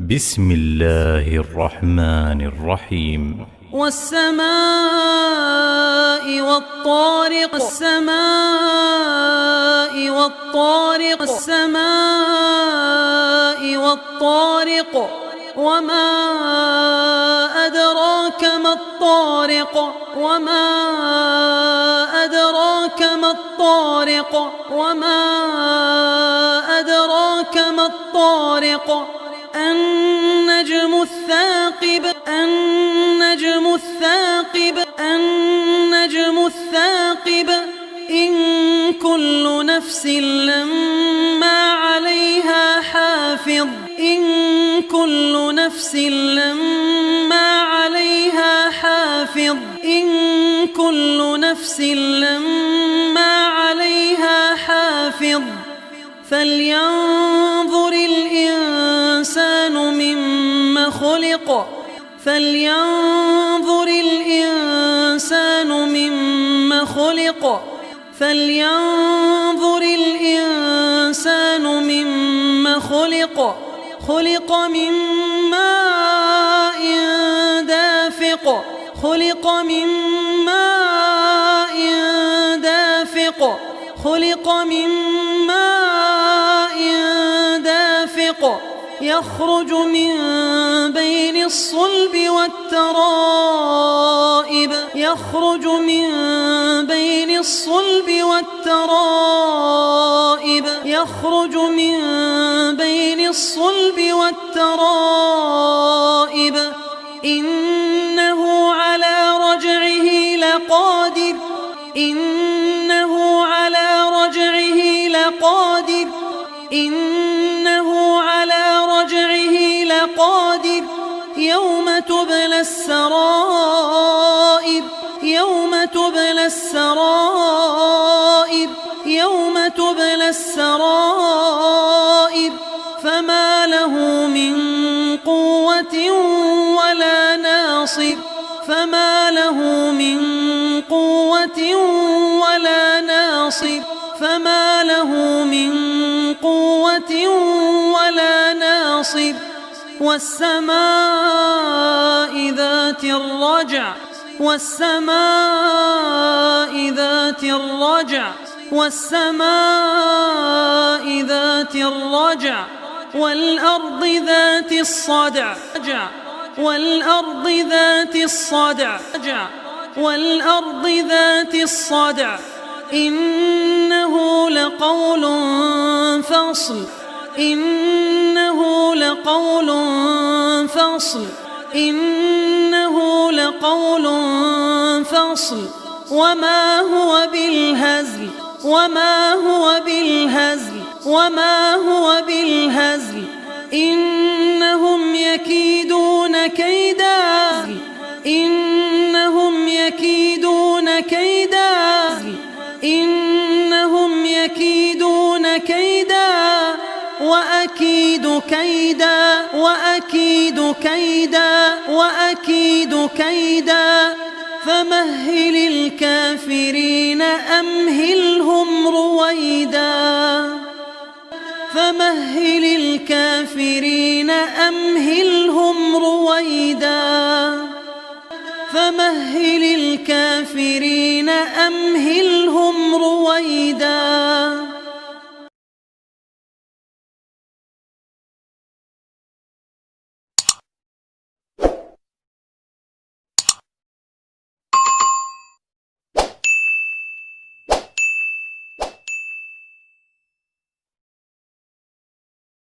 بسم الله الرحمن الرحيم. والسماء والطارق والسماء والطارق والسماء والطارق وما أدراك ما الطارق وما أدراك ما الطارق وما أدراك ما الطارق النجم الثاقب النجم الثاقب النجم الثاقب إن كل نفس لما عليها حافظ إن كل نفس لما عليها حافظ إن كل نفس لما عليها حافظ فلينظر الإنسان مما خلق فلينظر الإنسان مما خلق فلينظر الإنسان مما خلق خلق من ماء دافق خلق من ماء دافق خلق من ماء دافق يخرج من بين الصلب والترائب يخرج من بين الصلب والترائب يخرج من بين الصلب والترائب إنه على رجعه لقادر إنه على رجعه لقادر إنه على رجعه لقادر يوم تبلى السرائر يوم تبلى السرائر يوم تبلى السرائر فما له من قوة ولا ناصر فما له من قوة ولا ناصر فما له من قوة ولا ناصر والسماء ذات الرجع والسماء ذات الرجع والسماء ذات الرجع والأرض ذات الصدع والأرض ذات الصدع والأرض ذات الصدع إنه لقول فصل إنه لقول فصل إنه لقول فصل وما هو بالهزل وما هو بالهزل وما هو بالهزل إنهم يكيدون كيدا إنهم يكيدون كيدا إنهم يكيدون كيدا وأكيد كيدا وأكيد كيدا وأكيد كيدا فمهل الكافرين أمهلهم رويدا فمهل الكافرين أمهلهم رويدا فمهل الكافرين أمهلهم رويدا